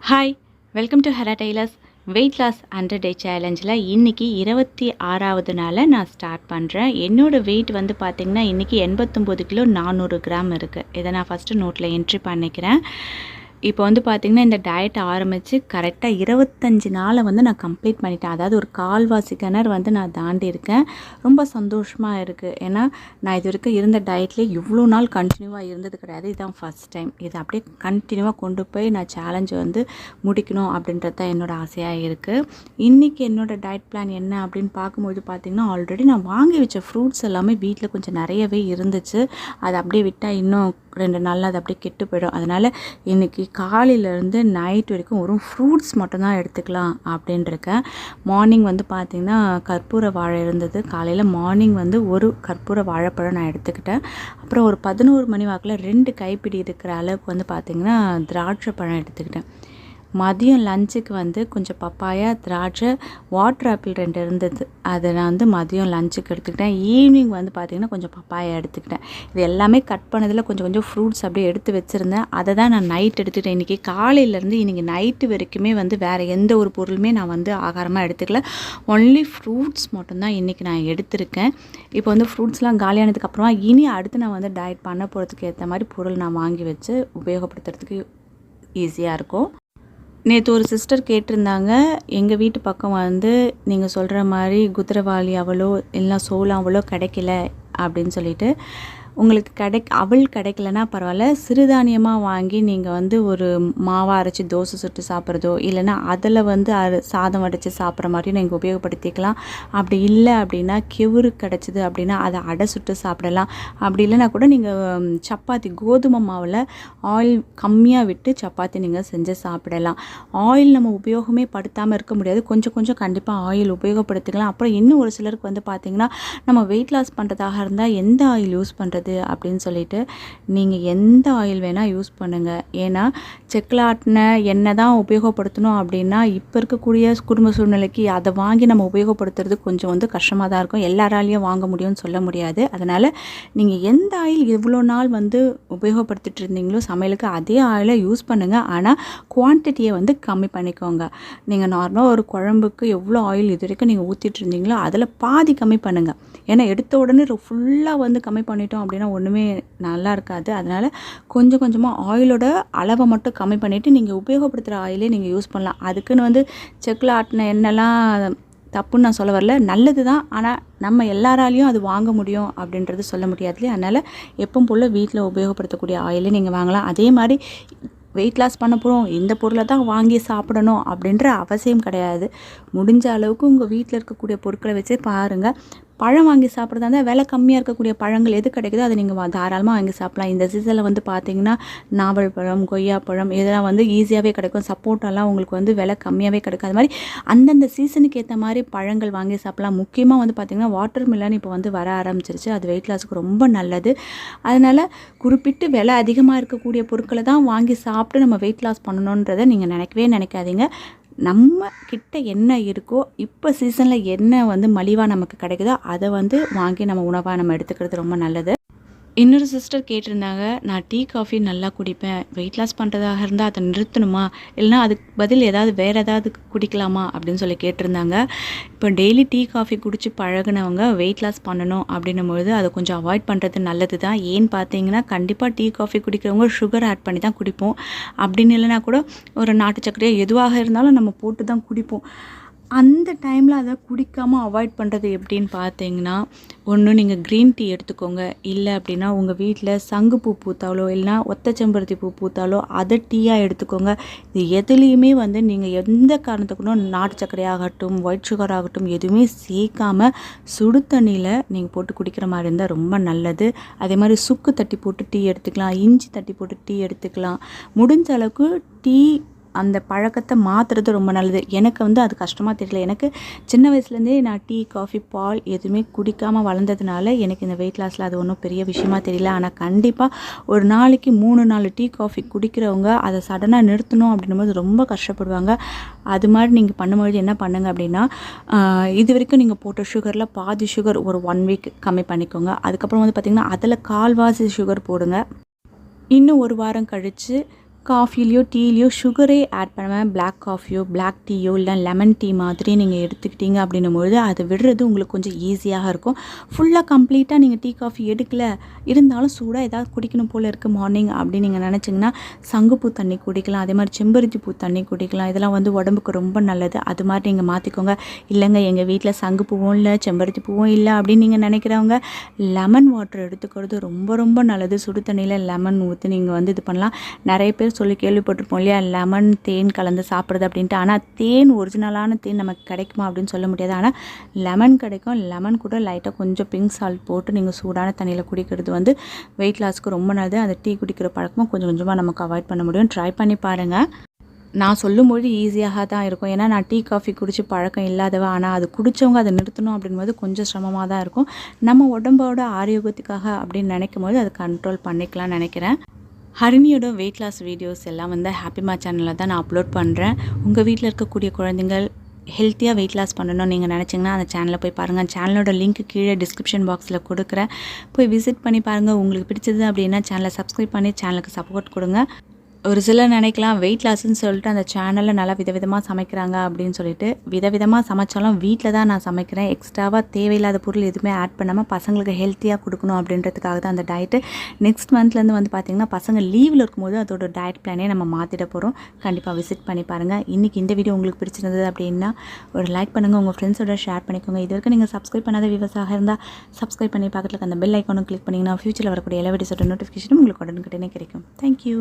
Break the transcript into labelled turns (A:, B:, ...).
A: Hi, welcome to Hara tailors. Weight loss 100 day சேலஞ்சில் இன்றைக்கி 26வது நாளை நான் ஸ்டார்ட் பண்ணுறேன். என்னோடய வெயிட் வந்து பார்த்திங்கன்னா இன்றைக்கி 89 கிலோ 400 கிராம் இருக்குது. இதை நான் ஃபஸ்ட்டு நோட்டில் என்ட்ரி பண்ணிக்கிறேன். இப்போ வந்து பார்த்திங்கன்னா இந்த டயட் ஆரம்பித்து கரெக்டாக 25 நாளை வந்து நான் கம்ப்ளீட் பண்ணிட்டேன். அதாவது ஒரு கால்வாசி கிணறு வந்து நான் தாண்டி இருக்கேன். ரொம்ப சந்தோஷமாக இருக்குது. ஏன்னா நான் இது வரைக்கும் இருந்த டயட்லேயே இவ்வளோ நாள் கண்டினியூவாக இருந்தது கிடையாது. இதுதான் ஃபஸ்ட் டைம். இதை அப்படியே கண்டினியூவாக கொண்டு போய் நான் சேலஞ்சை வந்து முடிக்கணும் அப்படின்றது தான் என்னோடய ஆசையாக இருக்குது. இன்றைக்கி என்னோடய டயட் பிளான் என்ன அப்படின்னு பார்க்கும்போது பார்த்திங்கன்னா ஆல்ரெடி நான் வாங்கி வச்ச ஃப்ரூட்ஸ் எல்லாமே வீட்டில் கொஞ்சம் நிறையவே இருந்துச்சு. அதை அப்படியே விட்டால் இன்னும் 2 நாளில் அது அப்படியே கெட்டு போயிடும். அதனால் இன்றைக்கி காலையிலேருந்து நைட் வரைக்கும் ஒரு ஃப்ரூட்ஸ் மட்டும்தான் எடுத்துக்கலாம் அப்படின்ட்டுருக்கேன். மார்னிங் வந்து பார்த்திங்கன்னா கற்பூர வாழை இருந்தது. காலையில் மார்னிங் வந்து ஒரு கற்பூர வாழைப்பழம் நான் எடுத்துக்கிட்டேன். அப்புறம் ஒரு 11 மணி வாக்கில் 2 கைப்பிடி இருக்கிற அளவுக்கு வந்து பார்த்திங்கன்னா திராட்சை பழம் எடுத்துக்கிட்டேன். மதியம் லஞ்சுக்கு வந்து கொஞ்சம் பப்பாயா, திராட்சை, வாட்டர் ஆப்பிள் 2 இருந்தது. அதை நான் வந்து மதியம் லஞ்சுக்கு எடுத்துக்கிட்டேன். ஈவினிங் வந்து பார்த்திங்கன்னா கொஞ்சம் பப்பாயா எடுத்துக்கிட்டேன். இது எல்லாமே கட் பண்ணதில் கொஞ்சம் கொஞ்சம் ஃப்ரூட்ஸ் அப்படியே எடுத்து வச்சுருந்தேன். அதை தான் நான் நைட் எடுத்துக்கிட்டேன். இன்றைக்கி காலையிலேருந்து இன்றைக்கி நைட்டு வரைக்குமே வந்து வேறு எந்த ஒரு பொருளுமே நான் வந்து ஆகாரமாக எடுத்துக்கல. ஒன்லி ஃப்ரூட்ஸ் மட்டும்தான் இன்றைக்கி நான் எடுத்திருக்கேன். இப்போ வந்து ஃப்ரூட்ஸ்லாம் காலியானதுக்கப்புறமா இனி அடுத்து நான் வந்து டயட் பண்ண போகிறதுக்கு ஏற்ற மாதிரி பொருள் நான் வாங்கி வச்சு உபயோகப்படுத்துறதுக்கு ஈஸியாக இருக்கும். நேற்று ஒரு சிஸ்டர் கேட்டிருந்தாங்க, எங்கள் வீட்டு பக்கம் வந்து நீங்கள் சொல்கிற மாதிரி குதிரைவாலி அவளோ இல்லைனா சோளம் அவளோ கிடைக்கல அப்படின்னு சொல்லிட்டு, உங்களுக்கு அவள் கிடைக்கலனா பரவாயில்ல, சிறுதானியமாக வாங்கி நீங்கள் வந்து ஒரு மாவாக அரைச்சி தோசை சுட்டு சாப்பிட்றதோ இல்லைனா அதில் வந்து சாதம் வடித்து சாப்பிட்ற மாதிரியும் நீங்கள் உபயோகப்படுத்திக்கலாம். அப்படி இல்லை அப்படின்னா கெவுரு கிடச்சிது அப்படின்னா அதை அடை சுட்டு சாப்பிடலாம். அப்படி இல்லைனா கூட நீங்கள் சப்பாத்தி கோதுமை மாவில் ஆயில் கம்மியாக விட்டு சப்பாத்தி நீங்கள் செஞ்சு சாப்பிடலாம். ஆயில் நம்ம உபயோகமே படுத்தாமல் இருக்க முடியாது. கொஞ்சம் கொஞ்சம் கண்டிப்பாக ஆயில் உபயோகப்படுத்திக்கலாம். அப்புறம் இன்னும் ஒரு சிலருக்கு வந்து பார்த்திங்கன்னா நம்ம வெயிட் லாஸ் பண்ணுறதாக இருந்தால் எந்த ஆயில் யூஸ் பண்ணுறது அப்படின்னு சொல்லிட்டு நீங்கள் எந்த ஆயில் வேணால் யூஸ் பண்ணுங்கள். ஏன்னா செக்கில் ஆட்டின எண்ணெய் தான் உபயோகப்படுத்தணும் அப்படின்னா இப்போ இருக்கக்கூடிய குடும்ப சூழ்நிலைக்கு அதை வாங்கி நம்ம உபயோகப்படுத்துறது கொஞ்சம் வந்து கஷ்டமாக தான் இருக்கும். எல்லாராலையும் வாங்க முடியும்னு சொல்ல முடியாது. அதனால் நீங்கள் எந்த ஆயில் எவ்வளோ நாள் வந்து உபயோகப்படுத்திட்டு இருந்தீங்களோ சமையலுக்கு அதே ஆயிலை யூஸ் பண்ணுங்கள். ஆனால் குவான்டிட்டியை வந்து கம்மி பண்ணிக்கோங்க. நீங்கள் நார்மலாக ஒரு குழம்புக்கு எவ்வளோ ஆயில் இது வரைக்கும் நீங்கள் ஊற்றிட்டு இருந்தீங்களோ அதில் பாதி கம்மி பண்ணுங்கள். ஏன்னா எடுத்த உடனே ஃபுல்லாக வந்து கம்மி பண்ணிட்டோம் அப்படின்னா ஒன்றுமே நல்லா இருக்காது. அதனால் கொஞ்சம் கொஞ்சமாக ஆயிலோட அளவை மட்டும் கம்மி பண்ணிவிட்டு நீங்கள் உபயோகப்படுத்துகிற ஆயிலே நீங்கள் யூஸ் பண்ணலாம். அதுக்குன்னு வந்து செக்கில் ஆட்டின எண்ணெய்லாம் தப்புன்னு நான் சொல்ல வரல, நல்லது தான். ஆனால் நம்ம எல்லாராலையும் அது வாங்க முடியும் அப்படின்றது சொல்ல முடியாது. அதனால் எப்பவும் போல் வீட்டில் உபயோகப்படுத்தக்கூடிய ஆயிலே நீங்கள் வாங்கலாம். அதே மாதிரி வெயிட் லாஸ் பண்ண போகிறோம், இந்த பொருளை தான் வாங்கி சாப்பிடணும் அப்படின்ற அவசியம் கிடையாது. முடிஞ்ச அளவுக்கு உங்கள் வீட்டில் இருக்கக்கூடிய பொருட்களை வச்சு பாருங்கள். பழம் வாங்கி சாப்பிட்றதா இருந்தால் விலை கம்மியாக இருக்கக்கூடிய பழங்கள் எது கிடைக்குதோ அதை நீங்கள் தாராளமாக வாங்கி சாப்பிட்லாம். இந்த சீசனில் வந்து பார்த்திங்கன்னா நாவல் பழம், கொய்யாப்பழம் இதெல்லாம் வந்து ஈஸியாகவே கிடைக்கும். சப்போட்டாலாம் உங்களுக்கு வந்து விலை கம்மியாகவே கிடைக்கும். அது மாதிரி அந்தந்த சீசனுக்கு ஏற்ற மாதிரி பழங்கள் வாங்கி சாப்பிட்லாம். முக்கியமாக வந்து பார்த்திங்கன்னா வாட்டர் மிலன் இப்போ வந்து வர ஆரம்பிச்சிருச்சு. அது வெயிட் லாஸுக்கு ரொம்ப நல்லது. அதனால் குறிப்பிட்டு விலை அதிகமாக இருக்கக்கூடிய பொருட்களை தான் வாங்கி சாப்பிட்டு நம்ம வெயிட் லாஸ் பண்ணணுன்றதை நீங்கள் நினைக்காதீங்க. நம்ம கிட்ட என்ன இருக்கோ இப்போ சீசனில் என்ன வந்து மலிவாக நமக்கு கிடைக்குதோ அதை வந்து வாங்கி நம்ம உணவாக நம்ம எடுத்துக்கிறது ரொம்ப நல்லது. இன்னொரு சிஸ்டர் கேட்டிருந்தாங்க, நான் டீ காஃபி நல்லா குடிப்பேன், வெயிட் லாஸ் பண்ணுறதாக இருந்தால் அதை நிறுத்தணுமா இல்லைனா அதுக்கு பதில் வேறு ஏதாவது குடிக்கலாமா அப்படின்னு சொல்லி கேட்டிருந்தாங்க. இப்போ டெய்லி டீ காஃபி குடித்து பழகினவங்க வெயிட் லாஸ் பண்ணணும் அப்படின்னும்பொழுது அதை கொஞ்சம் அவாய்ட் பண்ணுறது நல்லது தான். ஏன்னு பார்த்தீங்கன்னா கண்டிப்பாக டீ காஃபி குடிக்கிறவங்க சுகர் ஆட் பண்ணி தான் குடிப்போம். அப்படின்னு இல்லைனா கூட ஒரு நாட்டு சர்க்கரையோ எதுவாக இருந்தாலும் நம்ம போட்டு தான் குடிப்போம். அந்த டைமில் அதை குடிக்காமல் அவாய்ட் பண்ணுறது எப்படின்னு பார்த்தீங்கன்னா, ஒன்று நீங்கள் க்ரீன் டீ எடுத்துக்கோங்க. இல்லை அப்படின்னா உங்கள் வீட்டில் சங்குப்பூ பூத்தாலோ இல்லைனா ஒத்த செம்பருத்தி பூ பூத்தாலோ அதை டீயாக எடுத்துக்கோங்க. இது எதுலேயுமே வந்து நீங்கள் எந்த காரணத்துக்குனும் நாட்டு சர்க்கரையாகட்டும் ஒயிட் சுகர் ஆகட்டும் எதுவுமே சேர்க்காமல் சுடு தண்ணியில் நீங்கள் போட்டு குடிக்கிற மாதிரி இருந்தால் ரொம்ப நல்லது. அதே மாதிரி சுக்கு தட்டி போட்டு டீ எடுத்துக்கலாம், இஞ்சி தட்டி போட்டு டீ எடுத்துக்கலாம். முடிஞ்ச அளவுக்கு டீ அந்த பழக்கத்தை மாற்றுறது ரொம்ப நல்லது. எனக்கு வந்து அது கஷ்டமாக தெரியல. எனக்கு சின்ன வயசுலேருந்தே நான் டீ, காஃபி, பால் எதுவுமே குடிக்காமல் வளர்ந்ததுனால எனக்கு இந்த வெயிட் லாஸில் அது ஒன்றும் பெரிய விஷயமா தெரியல. ஆனால் கண்டிப்பாக ஒரு நாளைக்கு 3-4 டீ, காஃபி குடிக்கிறவங்க அதை சடனாக நிறுத்தணும் அப்படின்னும்போது ரொம்ப கஷ்டப்படுவாங்க. அது மாதிரி நீங்கள் பண்ணும்போது என்ன பண்ணுங்கள் அப்படின்னா, இது வரைக்கும் நீங்கள் போட்ட சுகரில் பாதி சுகர் ஒரு 1 வீக் கம்மி பண்ணிக்கோங்க. அதுக்கப்புறம் வந்து பார்த்திங்கன்னா அதில் கால்வாசி சுகர் போடுங்க. இன்னும் ஒரு வாரம் கழித்து காஃபிலையோ டீலையோ சுகரே ஆட் பண்ணாமல் பிளாக் காஃபியோ பிளாக் டீயோ இல்லை லெமன் டீ மாதிரி நீங்கள் எடுத்துக்கிட்டீங்க அப்படின்னும்பொழுது அது விடுறது உங்களுக்கு கொஞ்சம் ஈஸியாக இருக்கும். ஃபுல்லாக கம்ப்ளீட்டாக நீங்கள் டீ காஃபி எடுக்கல இருந்தாலும் சூடாக ஏதாவது குடிக்கணும் போல் இருக்குது மார்னிங் அப்படின்னு நீங்கள் நினச்சிங்கன்னா சங்குப்பூ தண்ணி குடிக்கலாம். அதே மாதிரி செம்பருத்தி பூ தண்ணி குடிக்கலாம். இதெல்லாம் வந்து உடம்புக்கு ரொம்ப நல்லது. அது மாதிரி நீங்கள் மாற்றிக்கோங்க. இல்லைங்க எங்கள் வீட்டில் சங்குப்பூவும் இல்லை செம்பருத்தி பூவும் இல்லை அப்படின்னு நீங்கள் நினைக்கிறவங்க லெமன் வாட்டர் எடுத்துக்கிறது ரொம்ப ரொம்ப நல்லது. சுடு தண்ணியில் லெமன் ஊற்றி நீங்கள் வந்து இது பண்ணலாம். நிறைய பேர் சொல்லி கேள்விப்பட்டிருப்போம் இல்லையா, லெமன் தேன் கலந்து சாப்பிட்றது அப்படின்ட்டு. ஆனால் தேன் ஒரிஜினலான தேன் நமக்கு கிடைக்குமா அப்படின்னு சொல்ல முடியாது. ஆனால் லெமன் கிடைக்கும். லெமன் கூட லைட்டாக கொஞ்சம் பிங்க் சால்ட் போட்டு நீங்கள் சூடான தண்ணியில் குடிக்கிறது வந்து வெயிட் லாஸ்க்கு ரொம்ப நல்லது. அந்த டீ குடிக்கிற பழக்கமும் கொஞ்சம் கொஞ்சமாக நமக்கு அவாய்ட் பண்ண முடியும். ட்ரை பண்ணி பாருங்கள். நான் சொல்லும்போது ஈஸியாக தான் இருக்கும். ஏன்னா நான் டீ காஃபி குடித்து பழக்கம் இல்லாதவ. ஆனால் அது குடித்தவங்க அதை நிறுத்தணும் அப்படின்போது கொஞ்சம் சிரமமாக தான் இருக்கும். நம்ம உடம்போட ஆரோக்கியத்துக்காக அப்படின்னு நினைக்கும் போது அதை கண்ட்ரோல் பண்ணிக்கலாம்னு நினைக்கிறேன். ஹரிணியோட வெயிட் லாஸ் வீடியோஸ் எல்லாம் வந்து ஹாப்பிமா சேனலில் தான் நான் அப்லோட் பண்ணுறேன். உங்கள் வீட்டில் இருக்கக்கூடிய குழந்தைங்கள் ஹெல்த்தியாக வெயிட் லாஸ் பண்ணணும்னு நீங்கள் நினச்சிங்கன்னா அந்த சேனலில் போய் பாருங்கள். சேனலோட லிங்க் கீழே டிஸ்கிரிப்ஷன் பாக்ஸில் கொடுக்குறேன். போய் விசிட் பண்ணி பாருங்கள். உங்களுக்கு பிடிச்சது அப்படின்னா சேனலை சப்ஸ்கிரைப் பண்ணி சேனலுக்கு சப்போர்ட் கொடுங்க. ஒரு சிலர் நினைக்கலாம் வெயிட் லாஸ்ன்னு சொல்லிட்டு அந்த சேனலில் நல்லா விதவிதமாக சமைக்கிறாங்க அப்படின்னு சொல்லிட்டு. விதவிதமாக சமைச்சாலும் வீட்டில் தான் நான் சமைக்கிறேன். எக்ஸ்ட்ராவாக தேவையில்லாத பொருள் எதுவுமே ஆட் பண்ணாமல் பசங்களுக்கு ஹெல்த்தியாக கொடுக்கணும் அப்படின்றதுக்காக தான் அந்த டயட்டு. நெக்ஸ்ட் மந்த்லேருந்து வந்து பார்த்திங்கன்னா பசங்க லீவில் இருக்கும்போது அதோட டயட் பிளானே நம்ம மாற்றிட போகிறோம். கண்டிப்பாக விசிட் பண்ணி பாருங்கள். இன்றைக்கி இந்த வீடியோ உங்களுக்கு பிடிச்சிருந்தது அப்படின்னா ஒரு லைக் பண்ணுங்கள். உங்கள் ஃப்ரெண்ட்ஸோட ஷேர் பண்ணிக்கோங்க. இது வரைக்கும் நீங்கள் சப்ஸ்கிரைப் பண்ணாத வியூவர்ஸாக இருந்தால் சப்ஸ்கிரைப் பண்ணி பக்கத்தில் அந்த பெல் ஐக்கானும் கிளிக் பண்ணிங்கன்னா ஃபியூச்சரில் வரக்கூடிய எல்லா வீடியோஸோட நோட்டிஃபிகேஷனும் உங்களுக்கு உடனுக்குடனே கிடைக்கும். தேங்க்யூ.